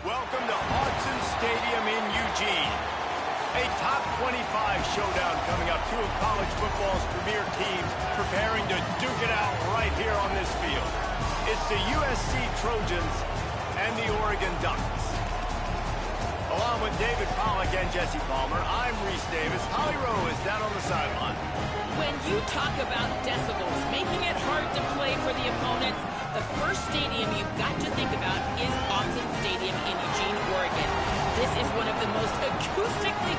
Welcome to Autzen Stadium in Eugene. A top 25 showdown coming up. Two of college football's premier teams preparing to duke it out right here on this field. It's the USC Trojans and the Oregon Ducks. Along with David Pollack and Jesse Palmer, I'm Reese Davis. Holly Rowe is down on the sideline. When you talk about decibels, making it hard to play for the opponents, the first stadium you've got to think about is Autzen Stadium in Eugene, Oregon. This is one of the most acoustically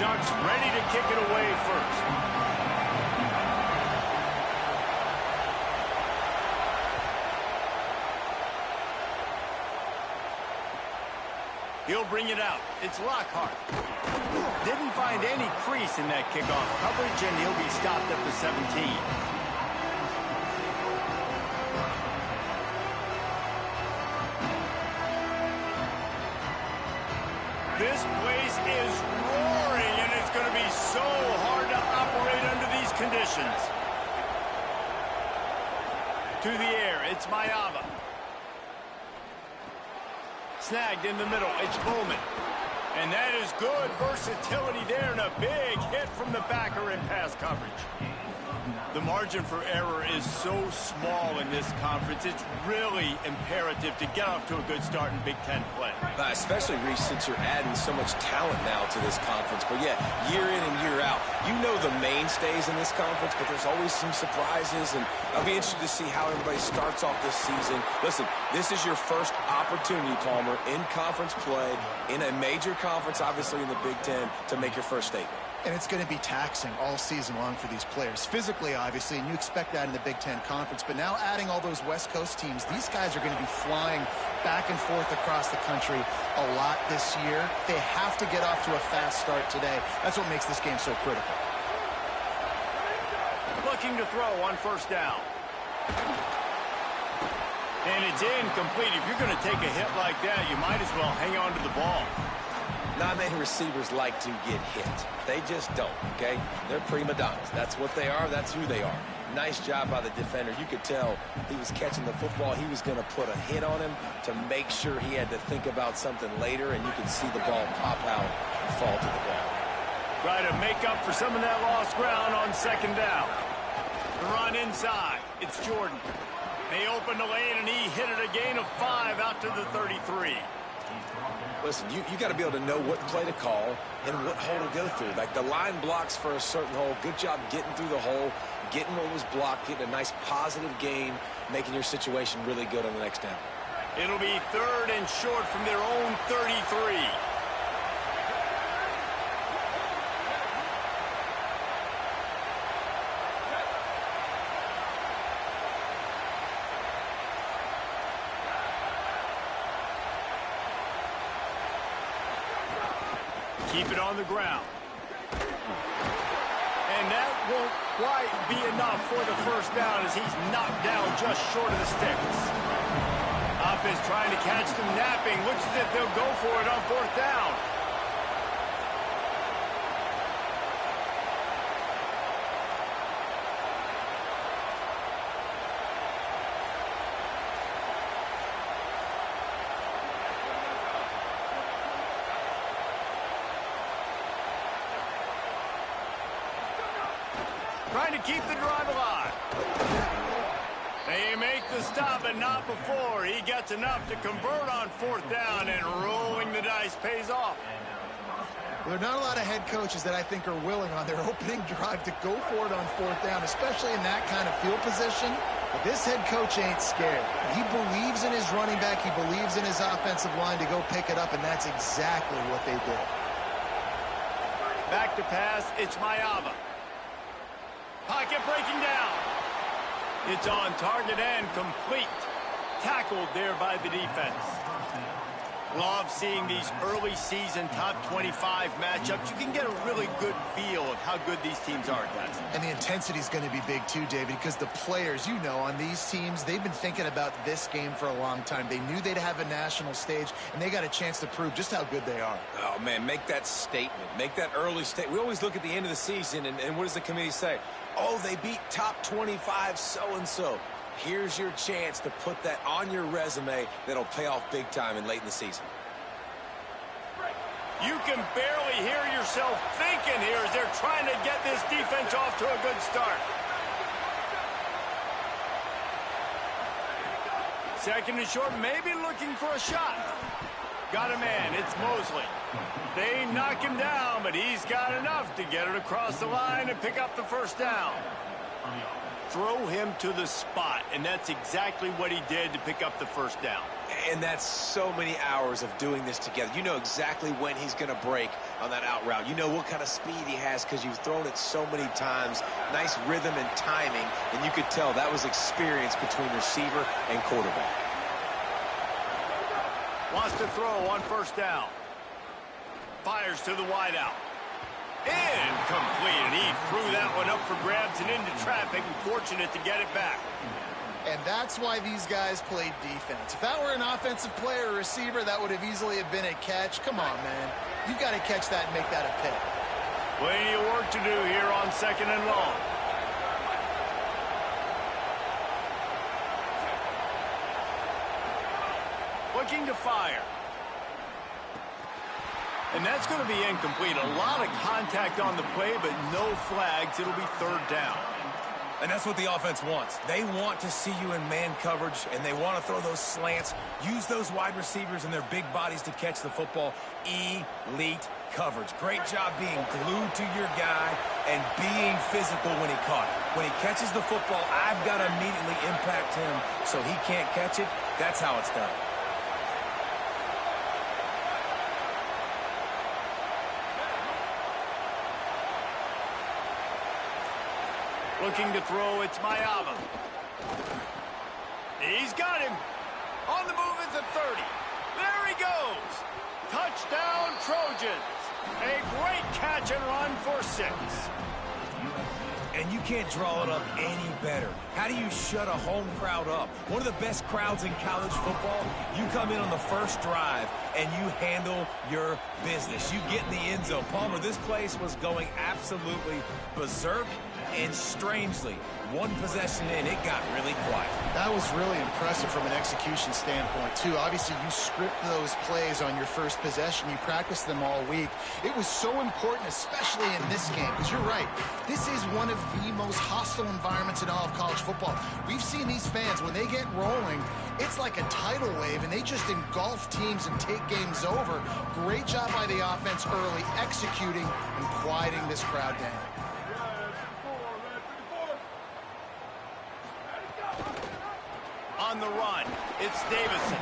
Ducks ready to kick it away first. He'll bring it out. It's Lockhart. Didn't find any crease in that kickoff coverage, and he'll be stopped at the 17. This place is roaring, and it's going to be so hard to operate under these conditions. To the air, it's Mayava. Snagged in the middle, it's Bowman. And that is good versatility there, and a big hit from the backer in pass coverage. The margin for error is so small in this conference. It's really imperative to get off to a good start in Big Ten play. Especially, Reese, since you're adding so much talent now to this conference. But, yeah, year in and year out, you know the mainstays in this conference, but there's always some surprises. And I'll be interested to see how everybody starts off this season. Listen, this is your first opportunity, Palmer, in conference play, in a major conference, obviously in the Big Ten, to make your first statement. And it's going to be taxing all season long for these players. Physically, obviously, and you expect that in the Big Ten Conference. But now adding all those West Coast teams, these guys are going to be flying back and forth across the country a lot this year. They have to get off to a fast start today. That's what makes this game so critical. Looking to throw on first down. And it's incomplete. If you're going to take a hit like that, you might as well hang on to the ball. Not many receivers like to get hit. They just don't, okay? They're prima donnas. That's what they are. That's who they are. Nice job by the defender. You could tell he was catching the football. He was going to put a hit on him to make sure he had to think about something later, and you could see the ball pop out and fall to the ground. Try to make up for some of that lost ground on second down. The run inside. It's Jordan. They opened the lane, and he hit it a gain of 5 out to the 33. Listen, you got to be able to know what play to call and what hole to go through. Like the line blocks for a certain hole. Good job getting through the hole, getting what was blocked, getting a nice positive gain, making your situation really good on the next down. It'll be 3rd and short from their own 33. Keep it on the ground. And that won't quite be enough for the first down as he's knocked down just short of the sticks. Offense trying to catch them napping. Looks as if they'll go for it on 4th down. Trying to keep the drive alive. They make the stop, but not before. He gets enough to convert on 4th down, and rolling the dice pays off. There are not a lot of head coaches that I think are willing on their opening drive to go for it on 4th down, especially in that kind of field position. But this head coach ain't scared. He believes in his running back. He believes in his offensive line to go pick it up, and that's exactly what they did. Back to pass, it's Mayava. Pocket breaking down. It's on target and complete. Tackled there by the defense. Love seeing these early season top 25 matchups. You can get a really good feel of how good these teams are, guys. And the intensity is going to be big too, David, because the players, you know, on these teams, they've been thinking about this game for a long time. They knew they'd have a national stage, and they got a chance to prove just how good they are. Oh, man, make that statement. Make that early statement. We always look at the end of the season, and what does the committee say? Oh, they beat top 25 so-and-so. Here's your chance to put that on your resume that'll pay off big time and late in the season. You can barely hear yourself thinking here as they're trying to get this defense off to a good start. 2nd and short, maybe looking for a shot. Got a man, it's Mosley. They knock him down, but he's got enough to get it across the line and pick up the 1st down. throw him to the spot, and that's exactly what he did to pick up the first down. And that's so many hours of doing this together. You know exactly when he's going to break on that out route. You know what kind of speed he has because you've thrown it so many times. Nice rhythm and timing, and you could tell that was experience between receiver and quarterback. Wants to throw on first down. Fires to the wideout. Incomplete, and he threw that one up for grabs and into traffic, and fortunate to get it back. And that's why these guys played defense. If that were an offensive player or receiver, that would have easily have been a catch. Come on, man. You've got to catch that and make that a pick. Plenty of work to do here on 2nd and long. Looking to fire. And that's going to be incomplete. A lot of contact on the play, but no flags. It'll be 3rd down. And that's what the offense wants. They want to see you in man coverage, and they want to throw those slants, use those wide receivers and their big bodies to catch the football. Elite coverage. Great job being glued to your guy and being physical when he caught it. When he catches the football, I've got to immediately impact him so he can't catch it. That's how it's done. Looking to throw, it's Mayava. He's got him. On the move is the 30. There he goes. Touchdown, Trojans. A great catch and run for 6. And you can't draw it up any better. How do you shut a home crowd up? One of the best crowds in college football. You come in on the first drive, and you handle your business. You get in the end zone. Palmer, this place was going absolutely berserk. And strangely, one possession in, it got really quiet. That was really impressive from an execution standpoint, too. Obviously, you script those plays on your first possession. You practice them all week. It was so important, especially in this game, because you're right. This is one of the most hostile environments in all of college football. We've seen these fans, when they get rolling, it's like a tidal wave, and they just engulf teams and take games over. Great job by the offense early, executing and quieting this crowd down. On the run, it's Davison.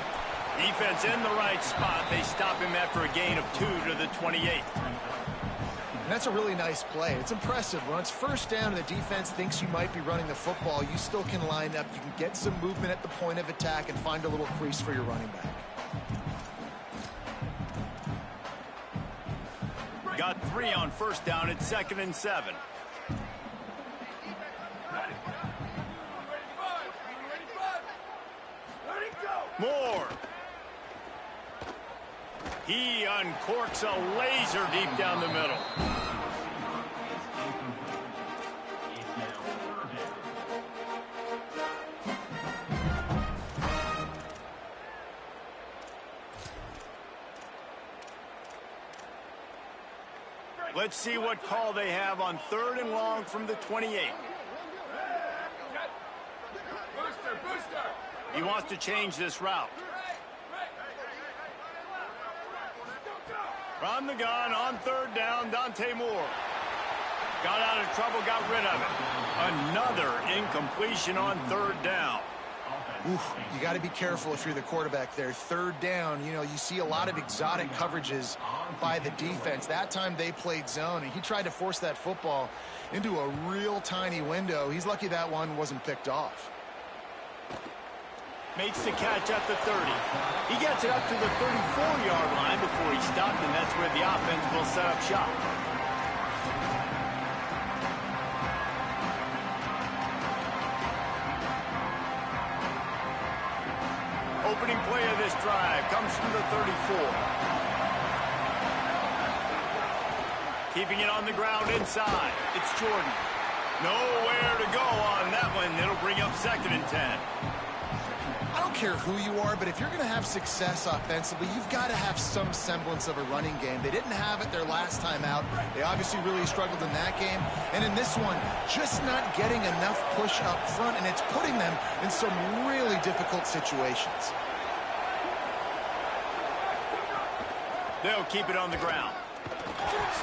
Defense in the right spot. They stop him after a gain of 2 to the 28. And that's a really nice play. It's impressive. When it's first down and the defense thinks you might be running the football, you still can line up. You can get some movement at the point of attack and find a little crease for your running back. Got 3 on first down. It's 2nd and 7. Moore. He uncorks a laser deep down the middle. Let's see what call they have on 3rd and long from the 28. He wants to change this route. From the gun on 3rd down, Dante Moore. Got out of trouble, got rid of it. Another incompletion on 3rd down. Oof, you got to be careful if you're the quarterback there. 3rd down, you know, you see a lot of exotic coverages by the defense. That time they played zone, and he tried to force that football into a real tiny window. He's lucky that one wasn't picked off. Makes the catch at the 30. He gets it up to the 34-yard line before he stopped, and that's where the offense will set up shop. Opening play of this drive comes from the 34. Keeping it on the ground inside. It's Jordan. Nowhere to go on that one. It'll bring up 2nd and 10. I don't care who you are, but if you're going to have success offensively, you've got to have some semblance of a running game. They didn't have it their last time out. They obviously really struggled in that game. And in this one, just not getting enough push up front, and it's putting them in some really difficult situations. They'll keep it on the ground.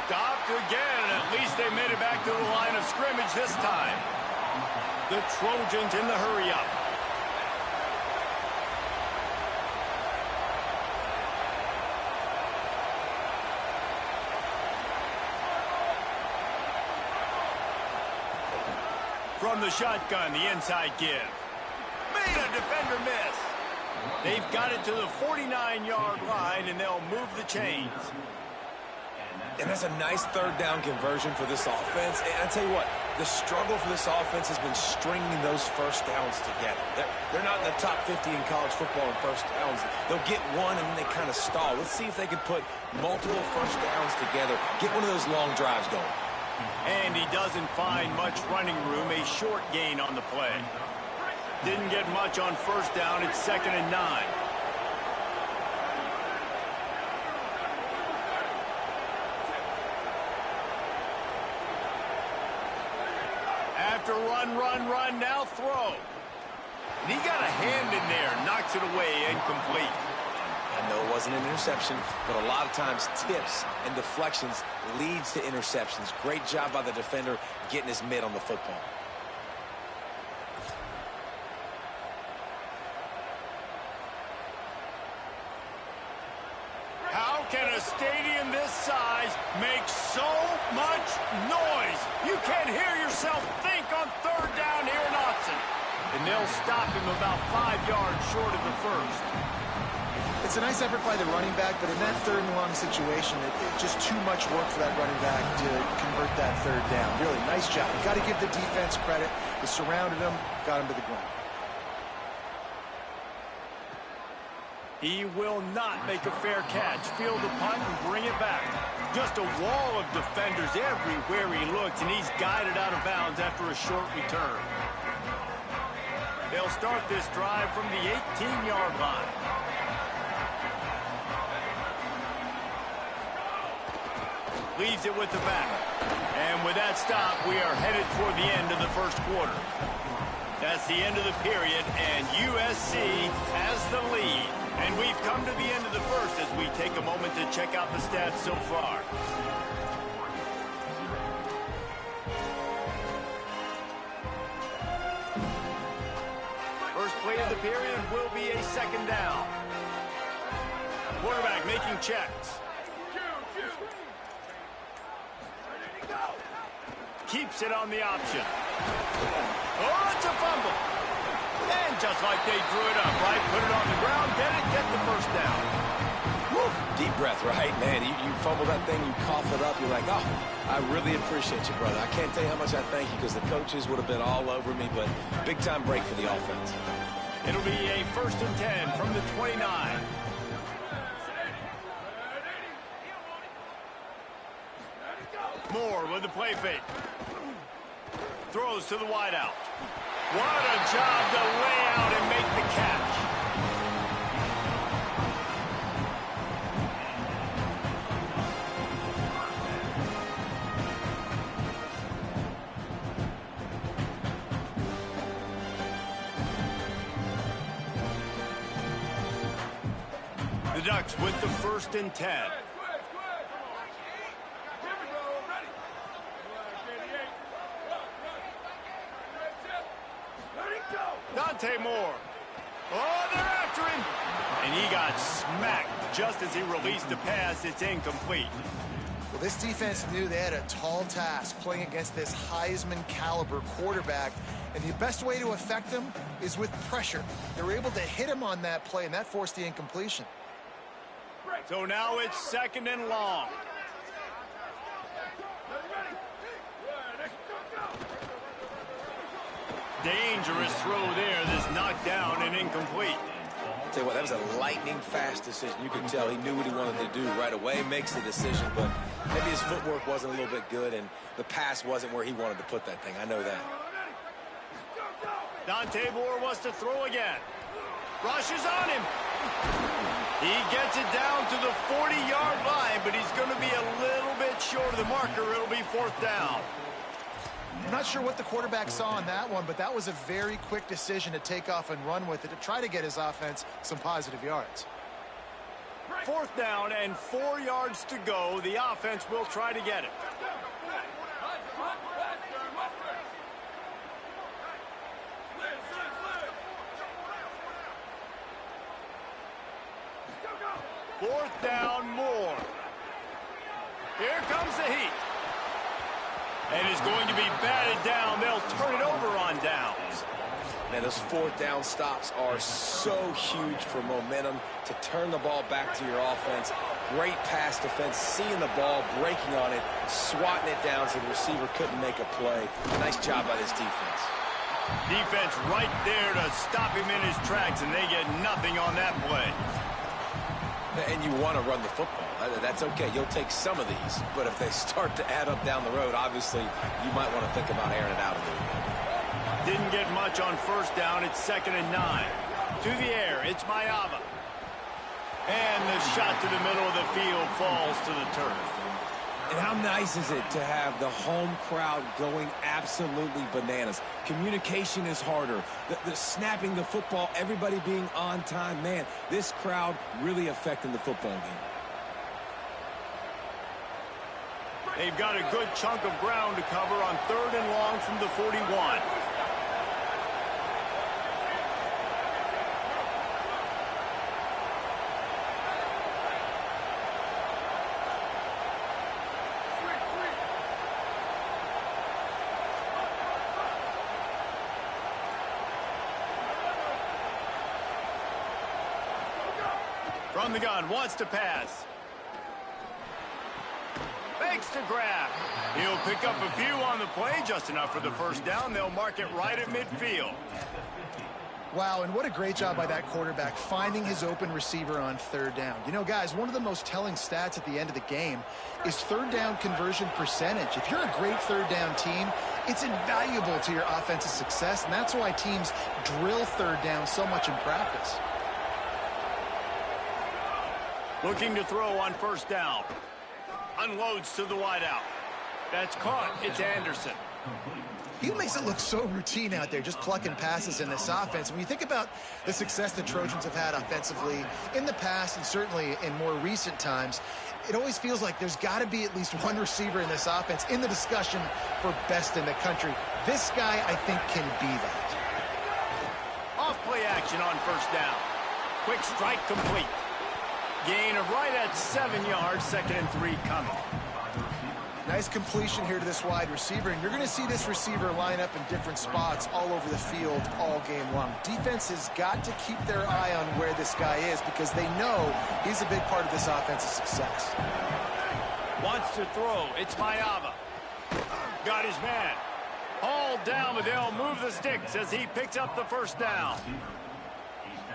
Stopped again. At least they made it back to the line of scrimmage this time. The Trojans in the hurry-up. From the shotgun, the inside give. Made a defender miss. They've got it to the 49-yard line, and they'll move the chains. And that's a nice third down conversion for this offense. And I tell you what, the struggle for this offense has been stringing those first downs together. They're not in the top 50 in college football in first downs. They'll get one, and then they kind of stall. Let's see if they can put multiple first downs together, get one of those long drives going. And he doesn't find much running room, a short gain on the play. Didn't get much on first down. It's 2nd and 9. After run, now throw. And he got a hand in there, knocks it away, incomplete. I know it wasn't an interception, but a lot of times tips and deflections leads to interceptions. Great job by the defender getting his mitt on the football. How can a stadium this size make so much noise? You can't hear yourself think on third down here in Austin. And they'll stop him about 5 yards short of the first. It's a nice effort by the running back, but in that third and long situation, it's just too much work for that running back to convert that third down. Really, nice job. You've got to give the defense credit. They surrounded him, got him to the ground. He will not make a fair catch. Field the punt and bring it back. Just a wall of defenders everywhere he looks, and he's guided out of bounds after a short return. They'll start this drive from the 18-yard line. Leaves it with the back. And with that stop, we are headed toward the end of the first quarter. That's the end of the period, and USC has the lead. And we've come to the end of the first as we take a moment to check out the stats so far. First play of the period will be a 2nd down. Quarterback making checks. Keeps it on the option. Oh, it's a fumble. And just like they drew it up, right? Put it on the ground, get the first down. Woo. Deep breath, right? Man, you fumble that thing, you cough it up, you're like, oh, I really appreciate you, brother. I can't tell you how much I thank you because the coaches would have been all over me, but big-time break for the offense. It'll be a 1st and 10 from the 29. Moore with the play fake. Throws to the wideout. What a job to lay out and make the catch. The Ducks with the 1st and 10. Dante Moore. Oh, they're after him. And he got smacked just as he released the pass. It's incomplete. Well, this defense knew they had a tall task playing against this Heisman caliber quarterback. And the best way to affect him is with pressure. They were able to hit him on that play, and that forced the incompletion. So now it's 2nd and long. Dangerous throw there. This knocked down and incomplete. I'll tell you what, that was a lightning-fast decision. You could tell he knew what he wanted to do right away, makes the decision, but maybe his footwork wasn't a little bit good, and the pass wasn't where he wanted to put that thing. I know that. Dante Moore wants to throw again. Rushes on him. He gets it down to the 40-yard line, but he's going to be a little bit short of the marker. It'll be 4th down. I'm not sure what the quarterback saw on that one, but that was a very quick decision to take off and run with it to try to get his offense some positive yards. 4th down and 4 yards to go. The offense will try to get it. 4th down, more. Here comes the heat. And it's going to be batted down. They'll turn it over on downs. Man, those 4th down stops are so huge for momentum to turn the ball back to your offense. Great pass defense, seeing the ball, breaking on it, swatting it down so the receiver couldn't make a play. Nice job by this defense. Defense right there to stop him in his tracks, and they get nothing on that play. And you want to run the football. That's okay. You'll take some of these. But if they start to add up down the road, obviously, you might want to think about airing it out a little bit. Didn't get much on 1st down. It's 2nd and 9. To the air, it's Mayava. And the shot to the middle of the field falls to the turf. And how nice is it to have the home crowd going absolutely bananas? Communication is harder. The snapping the football, everybody being on time. Man, this crowd really affecting the football game. They've got a good chunk of ground to cover on 3rd and long from the 41. From the gun, wants to pass. Fakes to grab. He'll pick up a few on the play, just enough for the 1st down. They'll mark it right at midfield. Wow, and what a great job by that quarterback finding his open receiver on 3rd down. You know, guys, one of the most telling stats at the end of the game is 3rd down conversion percentage. If you're a great 3rd down team, it's invaluable to your offensive success, and that's why teams drill 3rd down so much in practice. Looking to throw on 1st down. Unloads to the wideout. That's caught. It's Anderson. He makes it look so routine out there, just plucking passes in this offense. When you think about the success the Trojans have had offensively in the past and certainly in more recent times, it always feels like there's got to be at least one receiver in this offense in the discussion for best in the country. This guy, I think, can be that. Off play action on 1st down. Quick strike complete. Gain of right at 7 yards, 2nd and 3 coming. Nice completion here to this wide receiver, and you're going to see this receiver line up in different spots all over the field all game long. Defense has got to keep their eye on where this guy is because they know he's a big part of this offensive success. Wants to throw. It's Mayava. Got his man. All down, but they'll move the sticks as he picks up the 1st down.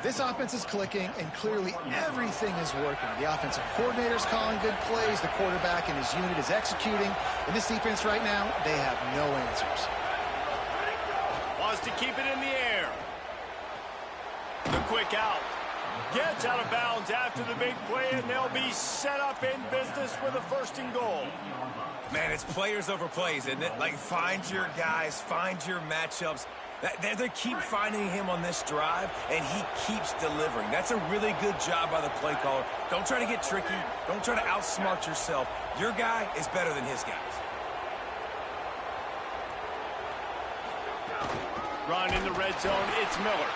This offense is clicking, and clearly everything is working. The offensive coordinator's calling good plays. The quarterback and his unit is executing. In this defense right now, they have no answers. Wants to keep it in the air. The quick out. Gets out of bounds after the big play, and they'll be set up in business with a 1st and goal. Man, it's players over plays, isn't it? Like, find your guys, find your matchups. They keep finding him on this drive, and he keeps delivering. That's a really good job by the play caller. Don't try to get tricky. Don't try to outsmart yourself. Your guy is better than his guys. Run in the red zone. It's Miller.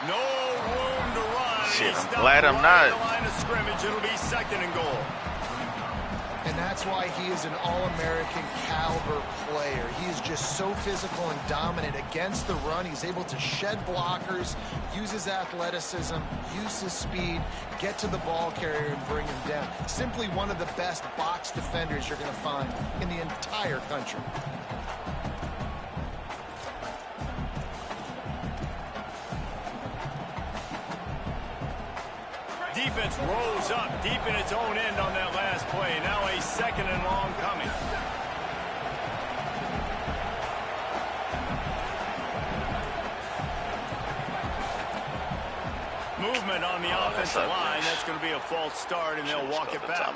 No room to run. Shit, I'm glad I'm not. The line of scrimmage. It'll be 2nd and goal. And that's why he is an All-American caliber player. He is just so physical and dominant against the run. He's able to shed blockers, use his athleticism, use his speed, get to the ball carrier and bring him down. Simply one of the best box defenders you're going to find in the entire country. Defense rose up deep in its own end on that last play. Now a 2nd and long coming. Movement on the offensive line. That's going to be a false start, and they'll walk it back.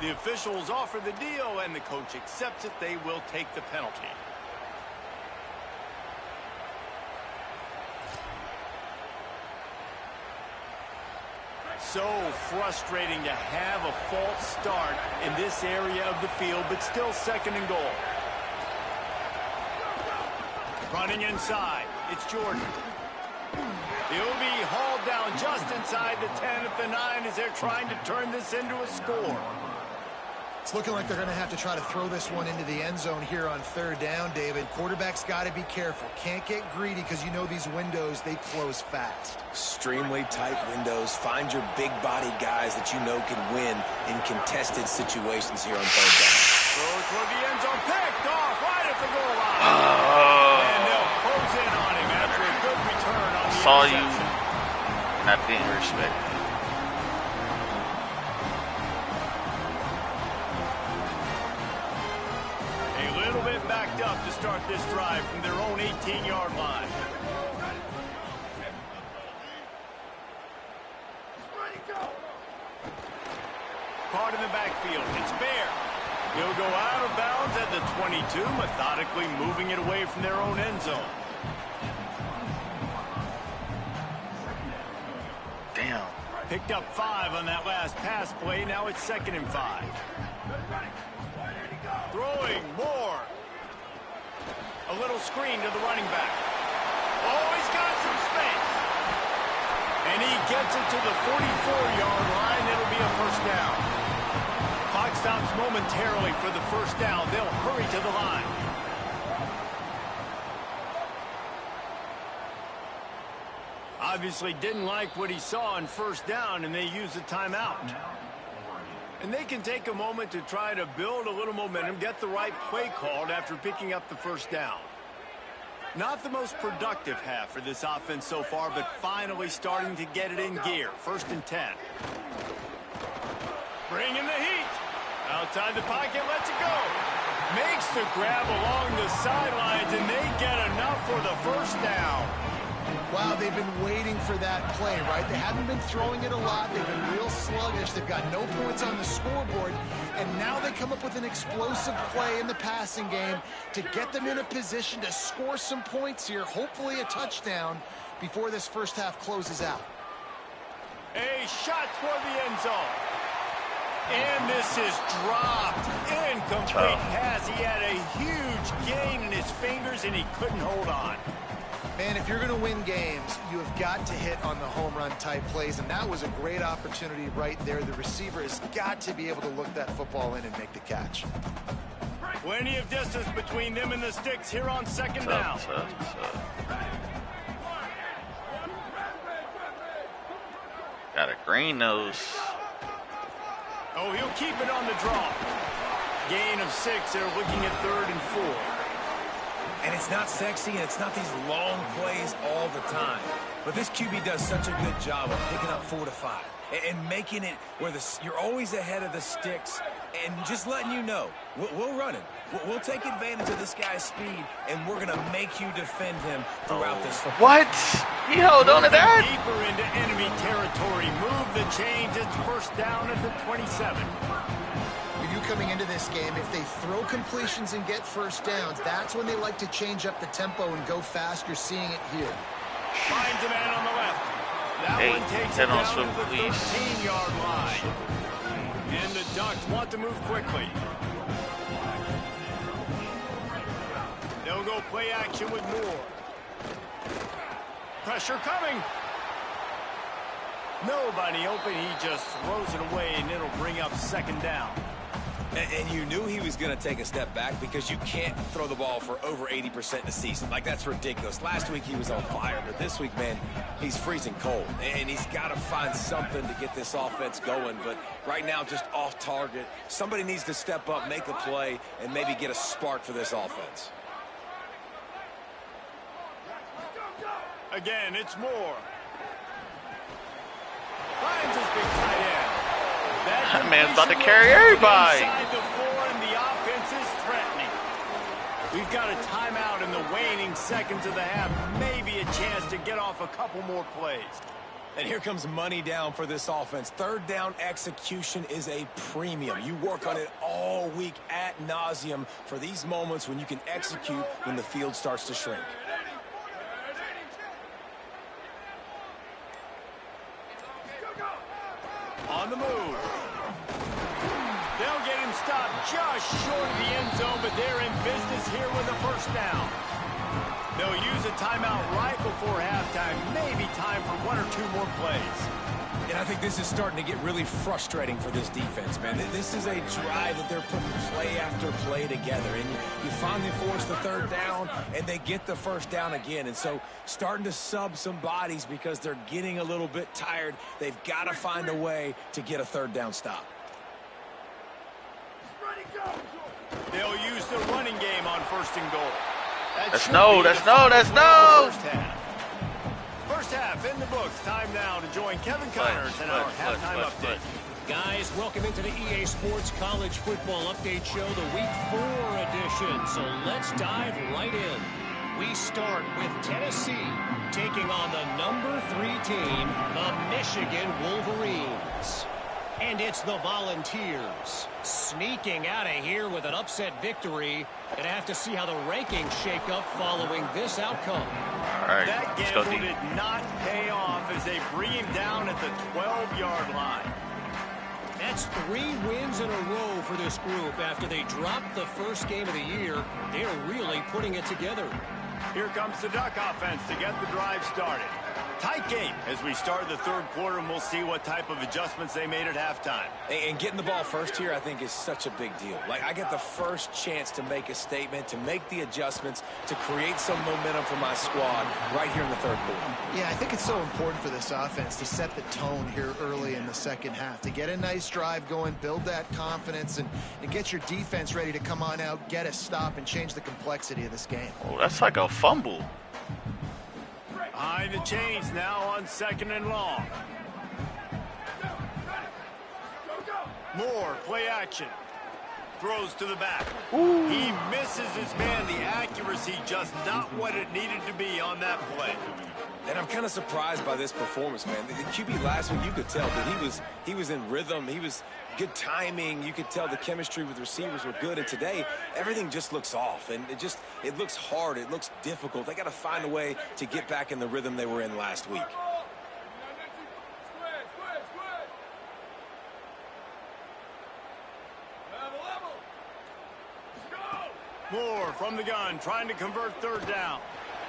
The officials offer the deal, and the coach accepts it. They will take the penalty. So frustrating to have a false start in this area of the field, but still 2nd and goal. Running inside, it's Jordan. He'll be hauled down just inside the 10 at the 9 as they're trying to turn this into a score. It's looking like they're going to have to try to throw this one into the end zone here on third down, David. Quarterback's got to be careful. Can't get greedy because you know these windows, they close fast. Extremely tight windows. Find your big body guys that you know can win in contested situations here on third down. Throws for the end zone, picked off right at the goal line. And they'll close in on him after a good return on the saw you interception. not being respected. Backed up to start this drive from their own 18-yard line. Caught in the backfield. It's Bear. He'll go out of bounds at the 22, methodically moving it away from their own end zone. Damn. Picked up 5 on that last pass play. Now it's 2nd and 5. Throwing more. A little screen to the running back. Oh, he's got some space. And he gets it to the 44-yard line. It'll be a first down. Clock stops momentarily for the first down. They'll hurry to the line. Obviously didn't like what he saw on first down, and they used a timeout. And they can take a moment to try to build a little momentum, get the right play called after picking up the first down. Not the most productive half for this offense so far, but finally starting to get it in gear. 1st and 10. Bringing the heat. Outside the pocket, lets it go. Makes the grab along the sidelines, and they get enough for the first down. Wow, they've been waiting for that play, right? They haven't been throwing it a lot. They've been real sluggish. They've got no points on the scoreboard. And now they come up with an explosive play in the passing game to get them in a position to score some points here, hopefully a touchdown, before this first half closes out. A shot toward the end zone. And this is dropped. Incomplete pass. He had a huge gain in his fingers, and he couldn't hold on. Man, if you're going to win games, you have got to hit on the home run type plays, and that was a great opportunity right there. The receiver has got to be able to look that football in and make the catch. Plenty of distance between them and the sticks here on 2nd down. Got a green nose. Oh, he'll keep it on the draw. Gain of 6. They're looking at 3rd and 4. And it's not sexy, and it's not these long plays all the time. But this QB does such a good job of picking up 4 to 5 and making it where you're always ahead of the sticks and just letting you know, we'll run it. We'll take advantage of this guy's speed, and we're going to make you defend him throughout this football. What? He held on to that? Deeper into enemy territory. Move the chains. It's first down at the 27. Coming into this game, if they throw completions and get first downs, that's when they like to change up the tempo and go fast. You're seeing it here. Finds a man on the left. That one takes it down to the 13-yard line. And the Ducks want to move quickly. They'll go play action with Moore. Pressure coming. Nobody open. He just throws it away, and it'll bring up 2nd down. And you knew he was going to take a step back because you can't throw the ball for over 80% in a season. Like, that's ridiculous. Last week he was on fire, but this week, man, he's freezing cold. And he's got to find something to get this offense going. But right now, just off target. Somebody needs to step up, make a play, and maybe get a spark for this offense. Again, it's Moore. Finds his big tight end. That man's about to carry everybody. Inside the 4, and the offense is threatening. We've got a timeout in the waning seconds of the half. Maybe a chance to get off a couple more plays. And here comes money down for this offense. 3rd down execution is a premium. You work on it all week ad nauseum for these moments when you can execute when the field starts to shrink. On the move. They'll get him stopped just short of the end zone, but they're in business here with a first down. They'll use a timeout right before halftime. Maybe time for 1 or 2 more plays. And I think this is starting to get really frustrating for this defense, man. This is a drive that they're putting play after play together. And you finally force the third down, and they get the first down again. And so starting to sub some bodies because they're getting a little bit tired. They've got to find a way to get a third down stop. They'll use the running game on 1st and goal. That's no. First half in the books. Time now to join Kevin Connors in our halftime update. Guys, welcome into the EA Sports College Football Update Show, the Week 4 edition. So let's dive right in. We start with Tennessee taking on the number 3 team, the Michigan Wolverines. And it's the Volunteers sneaking out of here with an upset victory. And have to see how the rankings shake up following this outcome. All right, that gamble did not pay off as they bring him down at the 12-yard line. That's 3 wins in a row for this group after they dropped the first game of the year. They're really putting it together. Here comes the Duck offense to get the drive started. Tight game as we start the 3rd quarter, and we'll see what type of adjustments they made at halftime. And getting the ball first here, I think, is such a big deal. Like, I get the first chance to make a statement, to make the adjustments, to create some momentum for my squad right here in the 3rd quarter. Yeah, I think it's so important for this offense to set the tone here early in the second half, to get a nice drive going, build that confidence, and get your defense ready to come on out, get a stop, and change the complexity of this game. Oh, that's like a fumble. Behind the chains now on 2nd and long. Moore, play action. Throws to the back. Ooh. He misses his man. The accuracy just not what it needed to be on that play. And I'm kind of surprised by this performance, man. The QB last week, you could tell that he was in rhythm. He was good timing. You could tell the chemistry with receivers were good. And today, everything just looks off. And it looks hard. It looks difficult. They got to find a way to get back in the rhythm they were in last week. Moore from the gun, trying to convert 3rd down.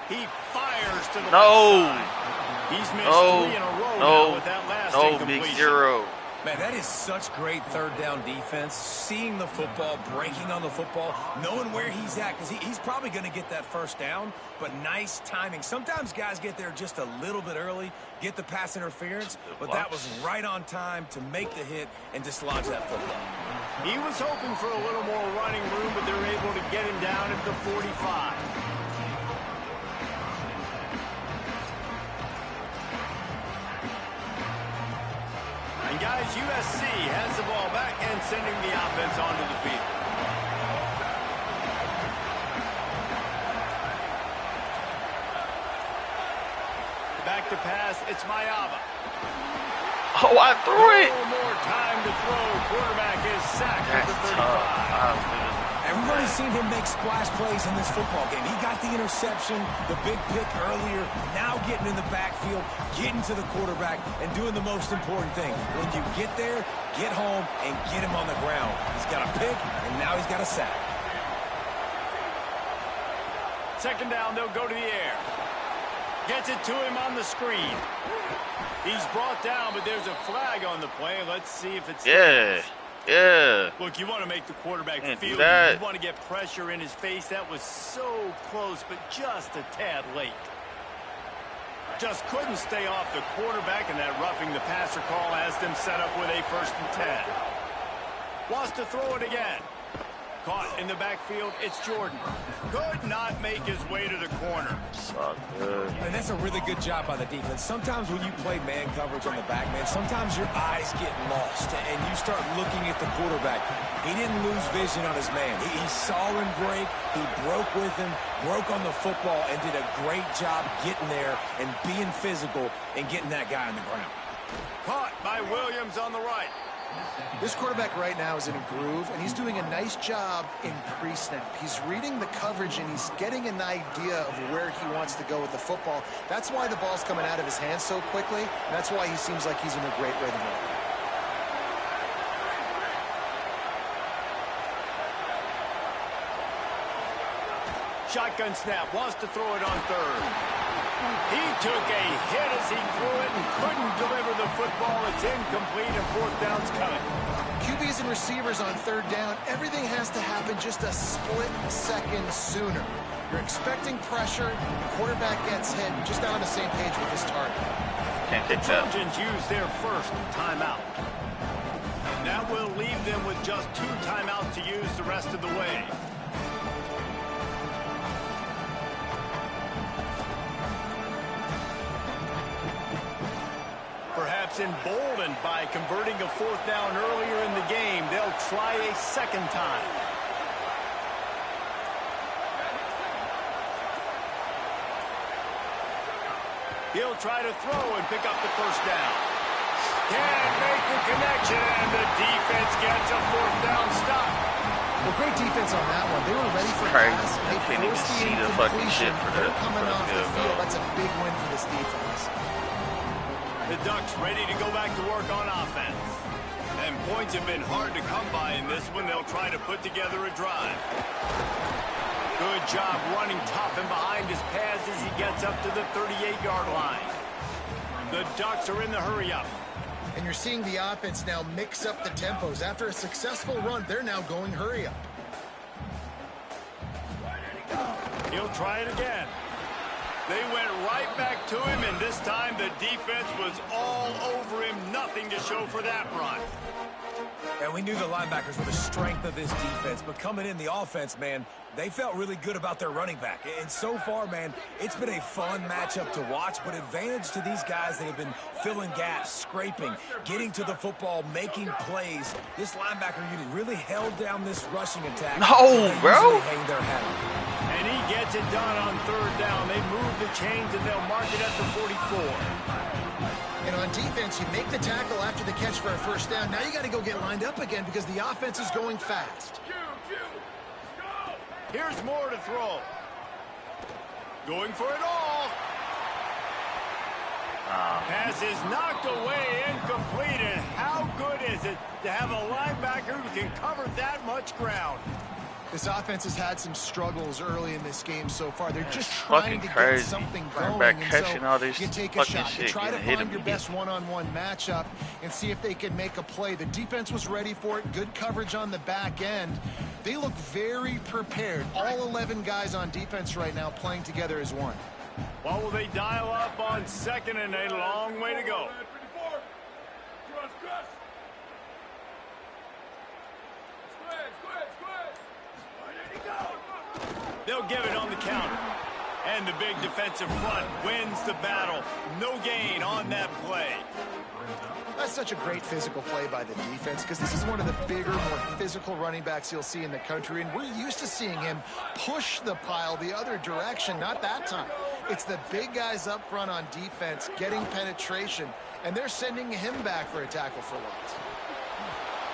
He fires to the side. He's missed 3 in a row now with that last incompletion. Big zero. Man, that is such great 3rd down defense. Seeing the football, breaking on the football, knowing where he's at, because he's probably going to get that first down, but nice timing. Sometimes guys get there just a little bit early, get the pass interference, but that was right on time to make the hit and dislodge that football. He was hoping for a little more running room, but they're able to get him down at the 45. And guys, USC has the ball back and sending the offense onto the field. Back to pass, it's Mayaba. Oh, I threw it. No more time to throw. Quarterback is sacked at the 35. And we've already seen him make splash plays in this football game. He got the interception, the big pick earlier, now getting in the backfield, getting to the quarterback, and doing the most important thing. When you get there, get home, and get him on the ground. He's got a pick, and now he's got a sack. 2nd down, they'll go to the air. Gets it to him on the screen. He's brought down, but there's a flag on the play. Let's see if it's... Yeah. Look, you want to make the quarterback feel that. You want to get pressure in his face. That was so close, but just a tad late. Just couldn't stay off the quarterback, and that roughing the passer call has them set up with a 1st and 10. Wants to throw it again. Caught in the backfield, it's Jordan. Could not make his way to the corner. So good. And that's a really good job by the defense. Sometimes when you play man coverage on the back, man, sometimes your eyes get lost and you start looking at the quarterback. He didn't lose vision on his man. He saw him break. He broke with him, broke on the football, and did a great job getting there and being physical and getting that guy on the ground. Caught by Williams on the right. This quarterback right now is in a groove, and he's doing a nice job in pre-snap. He's reading the coverage, and he's getting an idea of where he wants to go with the football. That's why the ball's coming out of his hands so quickly, and that's why he seems like he's in a great rhythm. Shotgun snap, wants to throw it on third. He took a hit as he threw it and couldn't deliver the football. It's incomplete and fourth down's coming. QBs and receivers on third down, everything has to happen just a split second sooner. You're expecting pressure, the quarterback gets hit, just not on the same page with his target. Can't The take that. Trojans use their first timeout. And that will leave them with just 2 timeouts to use the rest of the way. Perhaps emboldened by converting a fourth down earlier in the game, they'll try a second time. He'll try to throw and pick up the first down. Can't make the connection, and the defense gets a fourth down stop. Well, great defense on that one. They were ready for Crazy. pass. They They can't even forced the see the fucking incompletion. shit for They're that. coming For the off the field field. goal. That's a big win for this defense. The Ducks ready to go back to work on offense. And points have been hard to come by in this one. They'll try to put together a drive. Good job running tough and behind his pads as he gets up to the 38-yard line. The Ducks are in the hurry-up. And you're seeing the offense now mix up the tempos. After a successful run, they're now going hurry-up. He'll try it again. They went right back to him, and this time the defense was all over him. Nothing to show for that run. And we knew the linebackers were the strength of this defense, but coming in the offense, man, they felt really good about their running back. And so far, man, it's been a fun matchup to watch, but advantage to these guys that have been filling gaps, scraping, getting to the football, making plays. This linebacker unit really held down this rushing attack. No, bro. Hang their hat on. And he gets it done on third down. They move the chains, and they'll mark it at the 44. And on defense, you make the tackle after the catch for a first down. Now you got to go get lined up again because the offense is going fast. Here's more to throw. Going for it all. Pass is knocked away, incomplete, and how good is it to have a linebacker who can cover that much ground? This offense has had some struggles early in this game so far. They're just fucking trying to get crazy. something Running going. back And catching so all this you take a fucking shot. You shit, try to getting hit find your immediately. best one-on-one matchup and see if they can make a play. The defense was ready for it. Good coverage on the back end. They look very prepared. All 11 guys on defense right now playing together as one. What will they dial up on second, and a long way to go? They'll give it on the counter. And the big defensive front wins the battle. No gain on that play. That's such a great physical play by the defense because this is one of the bigger, more physical running backs you'll see in the country, and we're used to seeing him push the pile the other direction. Not that time. It's the big guys up front on defense getting penetration, and they're sending him back for a tackle for loss.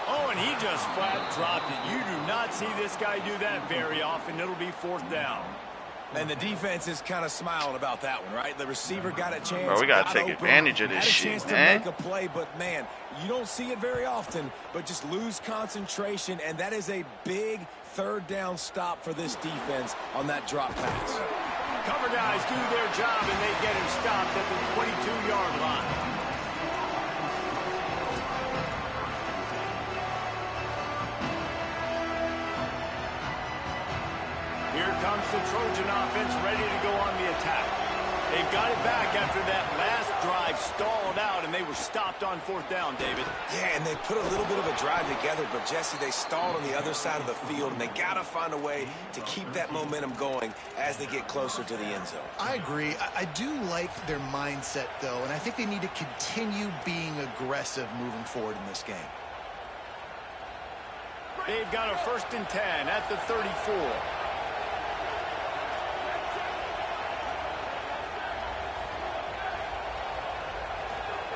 Oh, and he just flat dropped it. You do not see this guy do that very often. It'll be fourth down. And the defense is kind of smiling about that one, right? The receiver got a chance. Bro, we gotta got take open, advantage of this had a shit, chance man. to make a play, but man, you don't see it very often, but just lose concentration, and that is a big third down stop for this defense on that drop pass. Cover guys do their job, and they get him stopped at the 22-yard line. Here comes the Trojan offense ready to go on the attack. They've got it back after that last drive stalled out, and they were stopped on fourth down, David. Yeah, and they put a little bit of a drive together, but Jesse, they stalled on the other side of the field, and they got to find a way to keep that momentum going as they get closer to the end zone. I agree. I do like their mindset, though, and I think they need to continue being aggressive moving forward in this game. They've got a 1st and 10 at the 34.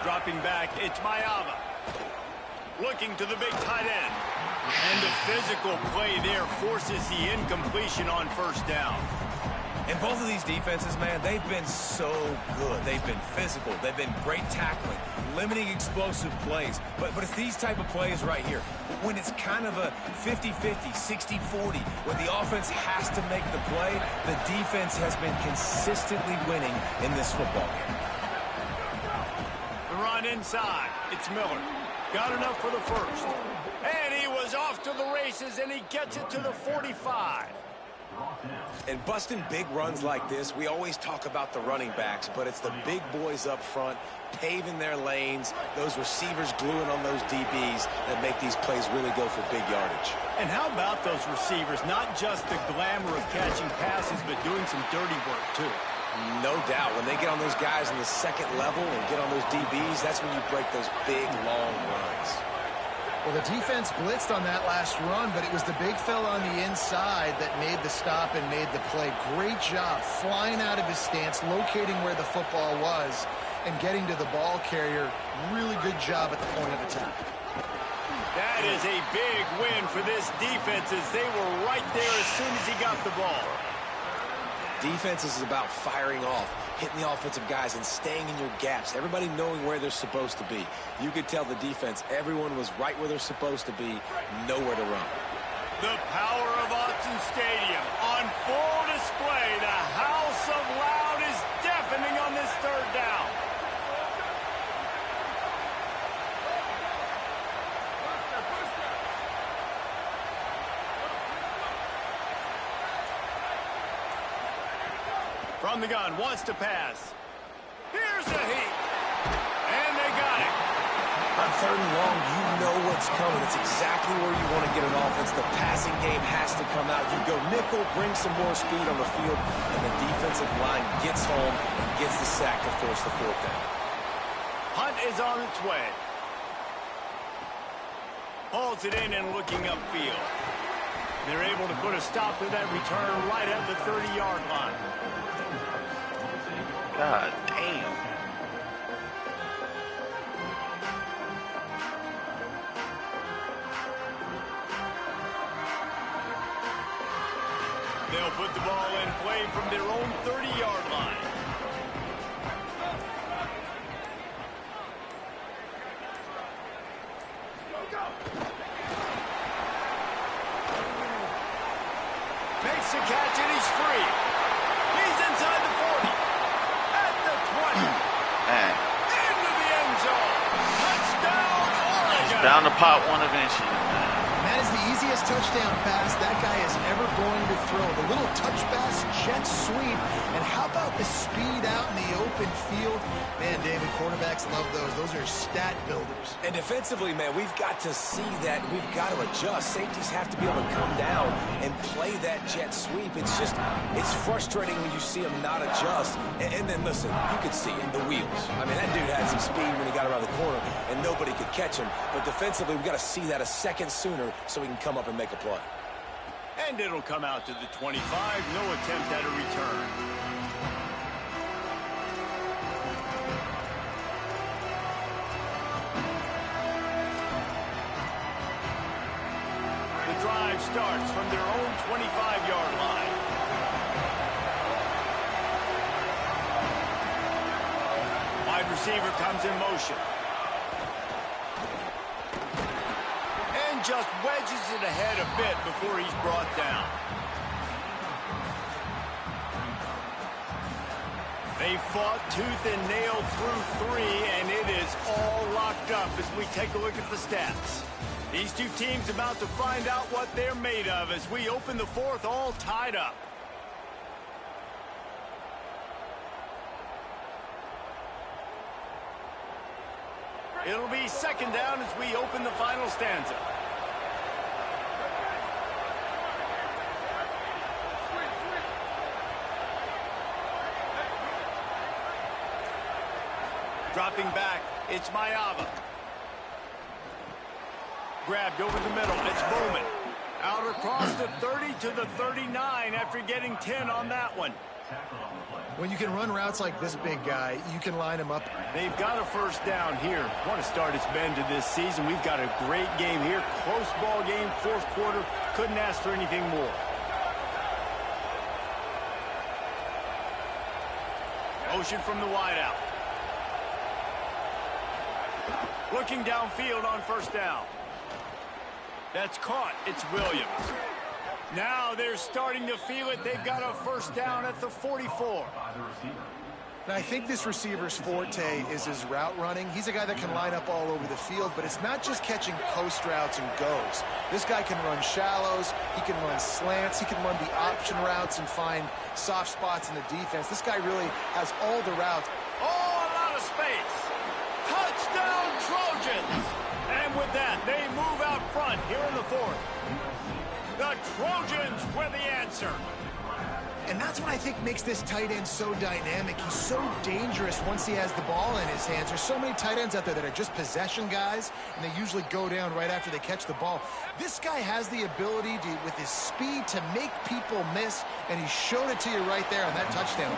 Dropping back, it's Mayava. Looking to the big tight end. And the physical play there forces the incompletion on first down. And both of these defenses, man, they've been so good. They've been physical. They've been great tackling. limiting explosive plays. But it's these type of plays right here. When it's kind of a 50-50, 60-40, when the offense has to make the play, the defense has been consistently winning in this football game. The run inside. It's Miller. Got enough for the first. And he was off to the races, and he gets it to the 45. And busting big runs like this, we always talk about the running backs, but it's the big boys up front paving their lanes, those receivers gluing on those DBs that make these plays really go for big yardage. And how about those receivers? Not just the glamour of catching passes, but doing some dirty work, too. No doubt. When they get on those guys in the second level and get on those DBs, that's when you break those big, long runs. Well, the defense blitzed on that last run, but it was the big fella on the inside that made the stop and made the play. Great job flying out of his stance, locating where the football was, and getting to the ball carrier. Really good job at the point of attack. That is a big win for this defense, as they were right there as soon as he got the ball. Defense is about firing off, hitting the offensive guys and staying in your gaps, everybody knowing where they're supposed to be. You could tell the defense, everyone was right where they're supposed to be, nowhere to run. The power of Autzen Stadium on full display. The house of loud is deafening on this third down. From the gun, wants to pass. Here's a heat. And they got it. On third and long, you know what's coming. It's exactly where you want to get an offense. The passing game has to come out. You go nickel, bring some more speed on the field, and the defensive line gets home and gets the sack to force the fourth down. Hunt is on its way. Hauls it in and looking upfield. They're able to put a stop to that return right at the 30-yard line. God damn. They'll put the ball in play from their own 30-yard line. Makes the catch and he's free. He's inside the 40. At the 20. Man. Into the end zone. Touchdown, Oregon. Bound to pop one eventually, man. That is the easiest touchdown pass that guy is ever going to throw. The little touch pass, jet sweep, and how about the speed out in the open field? Man, David, quarterbacks love those. Those are stat builders. And defensively, man, we've got to see that. We've got to adjust. Safeties have to be able to come down and play that jet sweep. It's frustrating when you see him not adjust. And then, listen, you could see it, the wheels. I mean, that dude had some speed when he got around the corner, and nobody could catch him. But defensively, we've got to see that a second sooner so we can come up and make a play. And it'll come out to the 25. No attempt at a return. The drive starts from their own 25-yard line. Wide receiver comes in motion. And just wedges it ahead a bit before he's brought down. They fought tooth and nail through 3, and it is all locked up as we take a look at the stats. These two teams about to find out what they're made of as we open the fourth all tied up. It'll be second down as we open the final stanza. Dropping back, it's Mayava. Grabbed over the middle, it's Bowman. Out across the 30 to the 39 after getting 10 on that one. When you can run routes like this big guy, you can line him up. They've got a first down here. What a start it's been to this season. We've got a great game here. Close ball game, fourth quarter. Couldn't ask for anything more. Motion from the wideout. Looking downfield on first down. That's caught. It's Williams. Now they're starting to feel it. They've got a first down at the 44. Now, I think this receiver's forte is his route running. He's a guy that can line up all over the field, but it's not just catching post routes and goes. This guy can run shallows, he can run slants, he can run the option routes and find soft spots in the defense. This guy really has all the routes. Oh, a lot of space. Touchdown, Trojans. And with that, they move out front here in the fourth. The Trojans with the answer. And that's what I think makes this tight end so dynamic. He's so dangerous once he has the ball in his hands. There's so many tight ends out there that are just possession guys, and they usually go down right after they catch the ball. This guy has the ability to, with his speed, to make people miss, and he showed it to you right there on that touchdown.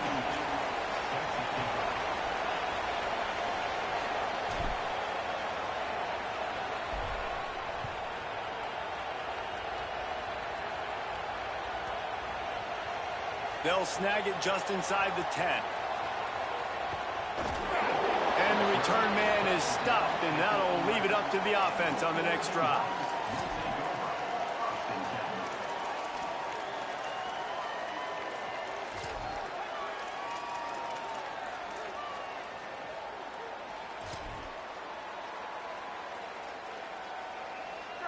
They'll snag it just inside the 10. And the return man is stopped, and that'll leave it up to the offense on the next drive.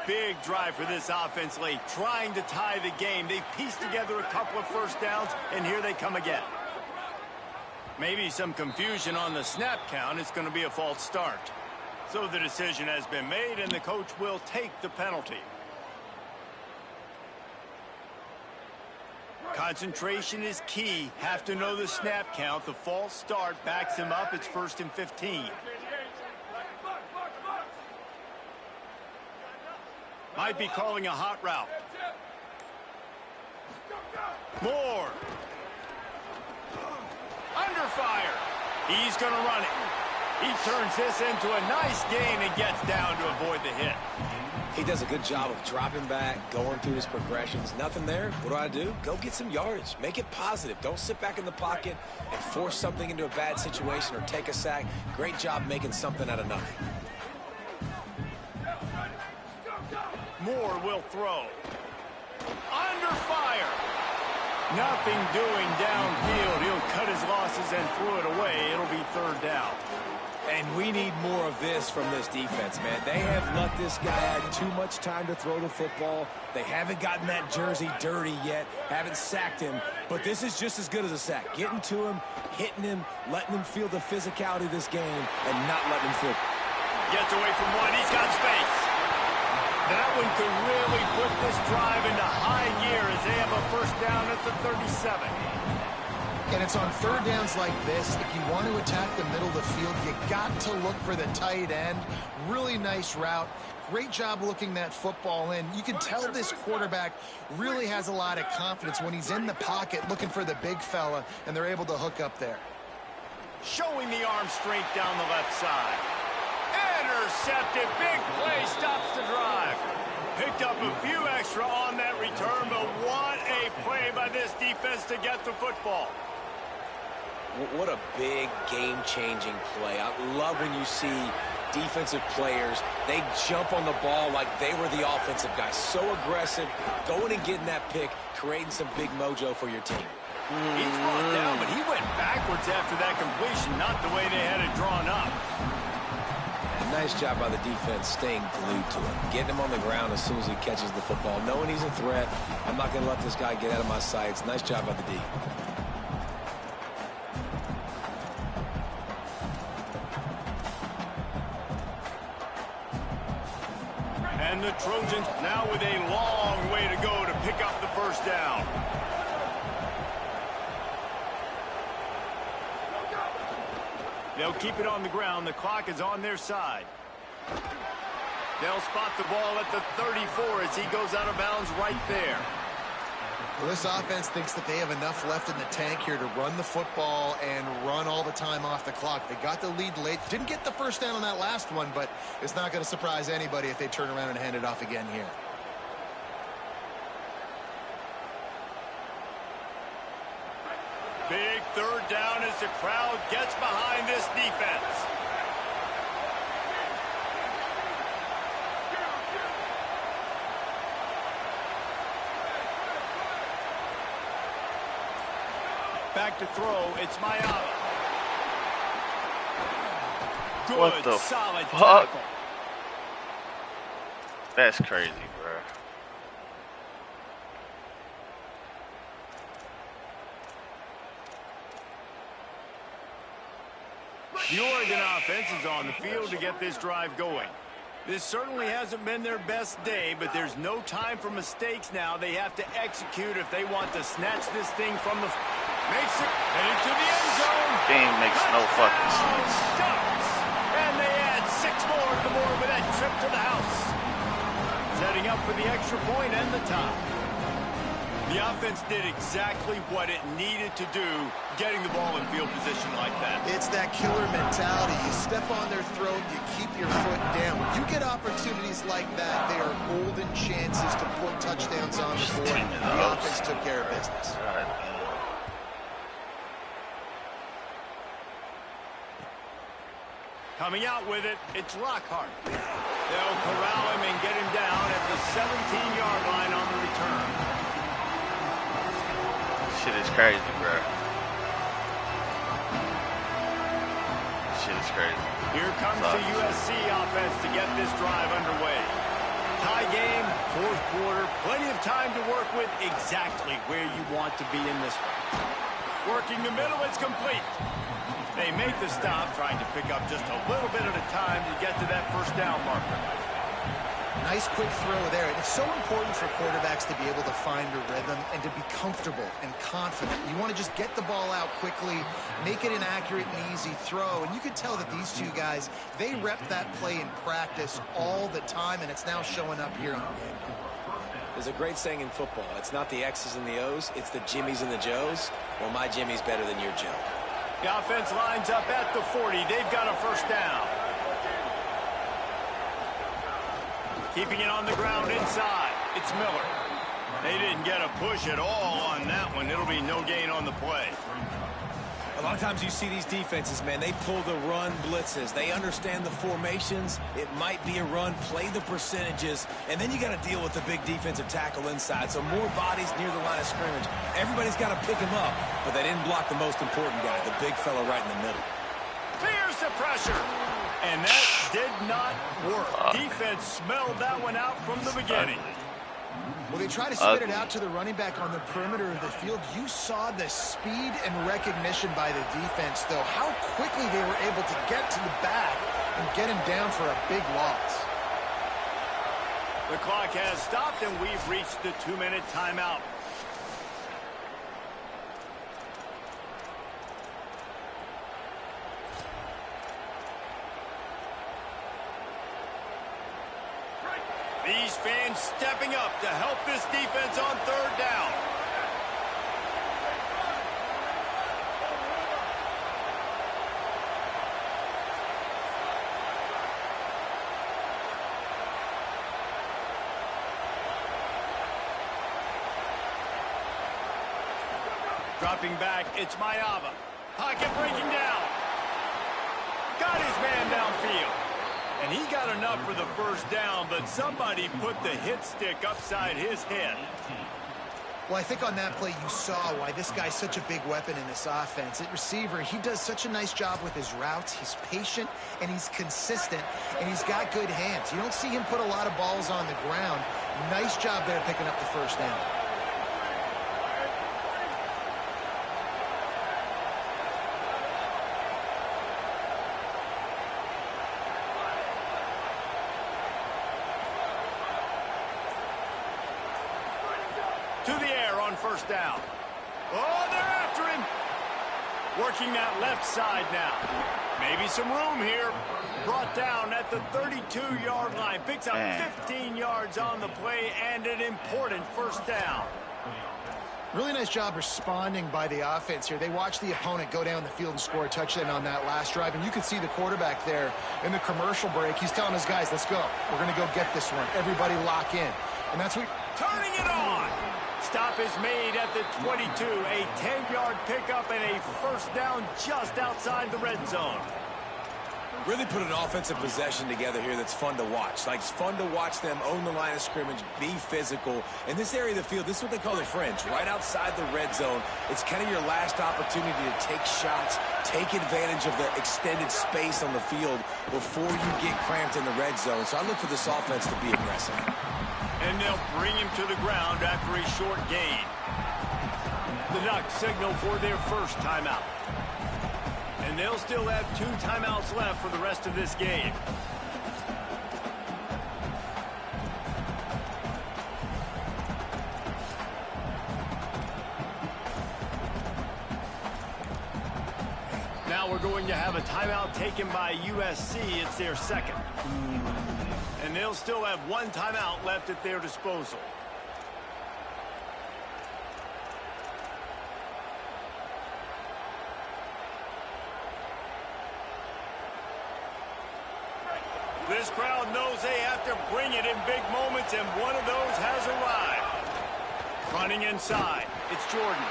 Big drive for this offense late, trying to tie the game. They've pieced together a couple of first downs, and here they come again. Maybe some confusion on the snap count. It's going to be a false start. So the decision has been made, and the coach will take the penalty. Concentration is key. Have to know the snap count. The false start backs him up. It's 1st and 15. Might be calling a hot route. Moore. Under fire. He's going to run it. He turns this into a nice gain and gets down to avoid the hit. He does a good job of dropping back, going through his progressions. Nothing there. What do? Go get some yardage. Make it positive. Don't sit back in the pocket and force something into a bad situation or take a sack. Great job making something out of nothing. Moore will throw. Under fire. Nothing doing downfield. He'll cut his losses and throw it away. It'll be 3rd down. And we need more of this from this defense, man. They have let this guy have too much time to throw the football. They haven't gotten that jersey dirty yet, haven't sacked him. But this is just as good as a sack. Getting to him, hitting him, letting him feel the physicality of this game, and not letting him feel. Gets away from one. He's got space. That one could really put this drive into high gear as they have a first down at the 37. And it's on 3rd downs like this. If you want to attack the middle of the field, you got to look for the tight end. Really nice route. Great job looking that football in. You can tell this quarterback really has a lot of confidence when he's in the pocket looking for the big fella, and they're able to hook up there. Showing the arm straight down the left side. Intercepted. Big play stops the drive. Picked up a few extra on that return, but what a play by this defense to get the football. What a big game-changing play. I love when you see defensive players, they jump on the ball like they were the offensive guys. So aggressive, going and getting that pick, creating some big mojo for your team. He's brought down, but he went backwards after that completion, not the way they had it drawn up. Nice job by the defense staying glued to him, getting him on the ground as soon as he catches the football, knowing he's a threat. I'm not going to let this guy get out of my sights. Nice job by the D. And the Trojans now with a long way to go to pick up the first down. They'll keep it on the ground. The clock is on their side. They'll spot the ball at the 34 as he goes out of bounds right there. Well, this offense thinks that they have enough left in the tank here to run the football and run all the time off the clock. They got the lead late. Didn't get the first down on that last one, but it's not going to surprise anybody if they turn around and hand it off again here. Big 3rd down as the crowd gets behind this defense. Back to throw. It's Mayava. Good, What the solid fuck? tackle. That's crazy, bro. The Oregon offense is on the field to get this drive going. This certainly hasn't been their best day, but there's no time for mistakes now. They have to execute if they want to snatch this thing from the... Makes it headed to the end zone. Game makes no fucking sense. Ducks. And they add 6 more to the board with that trip to the house. Setting up for the extra point and the tie. The offense did exactly what it needed to do, getting the ball in field position like that. It's that killer mentality. You step on their throat, you keep your foot down. When you get opportunities like that, they are golden chances to put touchdowns on the board. The offense took care of business. Coming out with it, it's Lockhart. They'll corral him and get him down at the 17-yard line on the return. Shit is crazy, bro. Shit is crazy. Here comes the USC offense to get this drive underway. Tie game, 4th quarter, plenty of time to work with, exactly where you want to be in this one. Working the middle, it's complete. They make the stop, trying to pick up just a little bit at a time to get to that first down marker. Nice quick throw there. And it's so important for quarterbacks to be able to find a rhythm and to be comfortable and confident. You want to just get the ball out quickly, make it an accurate and easy throw. And you can tell that these two guys, they rep that play in practice all the time, and it's now showing up here on the game. There's a great saying in football. It's not the X's and the O's, it's the Jimmies and the Joes. Well, my Jimmy's better than your Joe. The offense lines up at the 40. They've got a first down. Keeping it on the ground inside. It's Miller. They didn't get a push at all on that one. It'll be no gain on the play. A lot of times you see these defenses, man, they pull the run blitzes. They understand the formations. It might be a run, play the percentages, and then you got to deal with the big defensive tackle inside. So more bodies near the line of scrimmage. Everybody's got to pick him up, but they didn't block the most important guy, the big fella right in the middle. Clears the pressure. And that did not work. Defense smelled that one out from the beginning. Well, they try to spit it out to the running back on the perimeter of the field. You saw the speed and recognition by the defense, though. How quickly they were able to get to the back and get him down for a big loss. The clock has stopped, and we've reached the 2-minute timeout. These fans stepping up to help this defense on 3rd down. Dropping back, it's Mayava. Pocket breaking down. Got his man downfield. And he got enough for the first down, but somebody put the hit stick upside his head. Well, I think on that play you saw why this guy's such a big weapon in this offense. At receiver, he does such a nice job with his routes. He's patient, and he's consistent, and he's got good hands. You don't see him put a lot of balls on the ground. Nice job there picking up the first down. To the air on first down. Oh, they're after him. Working that left side now. Maybe some room here. Brought down at the 32-yard line. Picks up 15 yards on the play and an important first down. Really nice job responding by the offense here. They watched the opponent go down the field and score a touchdown on that last drive. And you can see the quarterback there in the commercial break. He's telling his guys, let's go. We're going to go get this one. Everybody lock in. And that's what... Turning it on. Stop is made at the 22. A 10-yard pickup and a first down just outside the red zone. Really put an offensive possession together here that's fun to watch. Like, it's fun to watch them own the line of scrimmage, be physical. In this area of the field, this is what they call the fringe, right outside the red zone. It's kind of your last opportunity to take shots, take advantage of the extended space on the field before you get cramped in the red zone. So I look for this offense to be aggressive. And they'll bring him to the ground after a short gain. The Ducks signal for their first timeout. And they'll still have 2 timeouts left for the rest of this game. Now we're going to have a timeout taken by USC. It's their second. And they'll still have 1 timeout left at their disposal. This crowd knows they have to bring it in big moments, and one of those has arrived. Running inside, it's Jordan.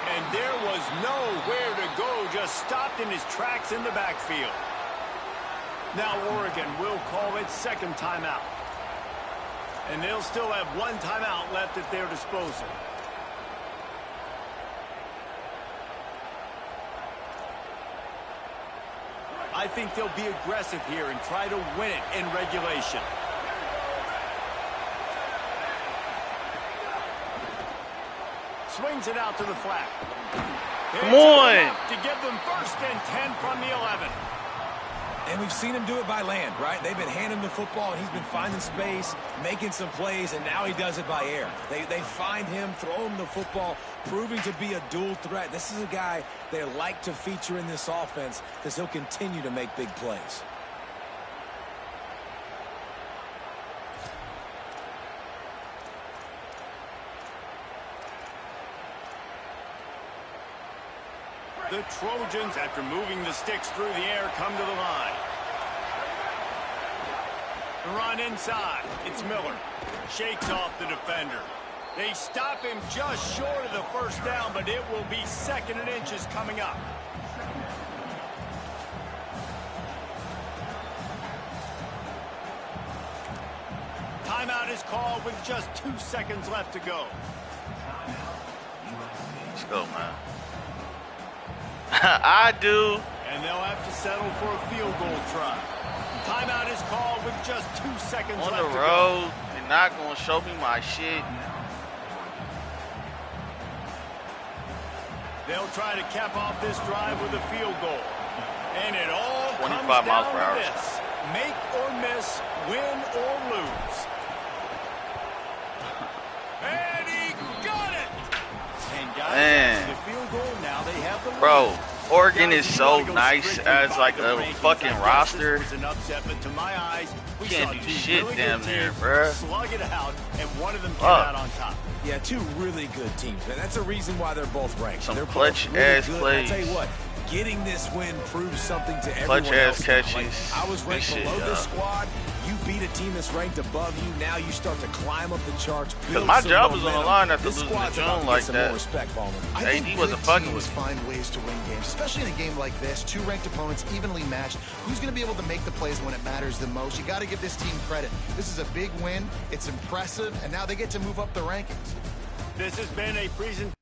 And there was nowhere to go, just stopped in his tracks in the backfield. Now Oregon will call its second timeout. And they'll still have 1 timeout left at their disposal. I think they'll be aggressive here and try to win it in regulation. Swings it out to the flat. Come on. To give them 1st and 10 from the 11. And we've seen him do it by land, right? They've been handing the football, and he's been finding space, making some plays, and now he does it by air. They find him, throw him the football, proving to be a dual threat. This is a guy they like to feature in this offense because he'll continue to make big plays. The Trojans, after moving the sticks through the air, come to the line. The run inside. It's Miller. Shakes off the defender. They stop him just short of the 1st down, but it will be 2nd and inches coming up. Timeout is called with just 2 seconds left to go. Let's go, man. I do. And they'll have to settle for a field goal try. Timeout is called with just 2 seconds left to go. On the road, they're not going to show me my shit. They'll try to cap off this drive with a field goal. And it all comes 25 miles down per to hour. this. Make or miss, win or lose. And he got it! And guys, Man. the field goal, now they have the lead. Bro, Oregon Guys, is you so wanna go nice strictly as by like the a rankings. fucking I guess roster. this was an upset, but to my eyes, we Can't saw do 2 shit really damn good near, teams bruh. slug it out, and one of them came Fuck. out on top. Yeah, 2 really good teams, man. That's a reason why they're both ranked. Some They're both clutch-ass really good. plays. I'll tell you what, getting this win proves something to everyone Clutch-ass else. catches. Like, I was ranked This shit, below this yeah. squad. You beat a team that's ranked above you. Now you start to climb up the charts. Because my job was on the line after this losing to squad's about June to like get some that. more respect, Ballmer. I AD think wasn't good fucking teams with me. find ways to win games, especially in a game like this. 2 ranked opponents, evenly matched. Who's going to be able to make the plays when it matters the most? You got to give this team credit. This is a big win. It's impressive, and now they get to move up the rankings. This has been a presentation.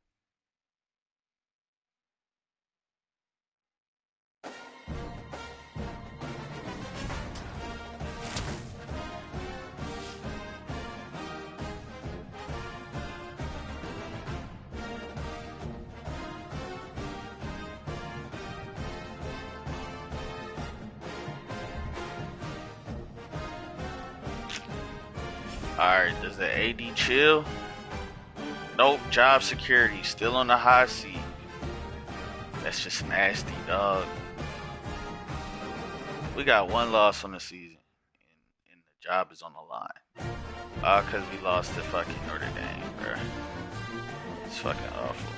Alright, does the AD chill? Nope, job security, still on the hot seat. That's just nasty, dog. We got 1 loss on the season, and the job is on the line. Because we lost to fucking Notre Dame, bro. It's fucking awful.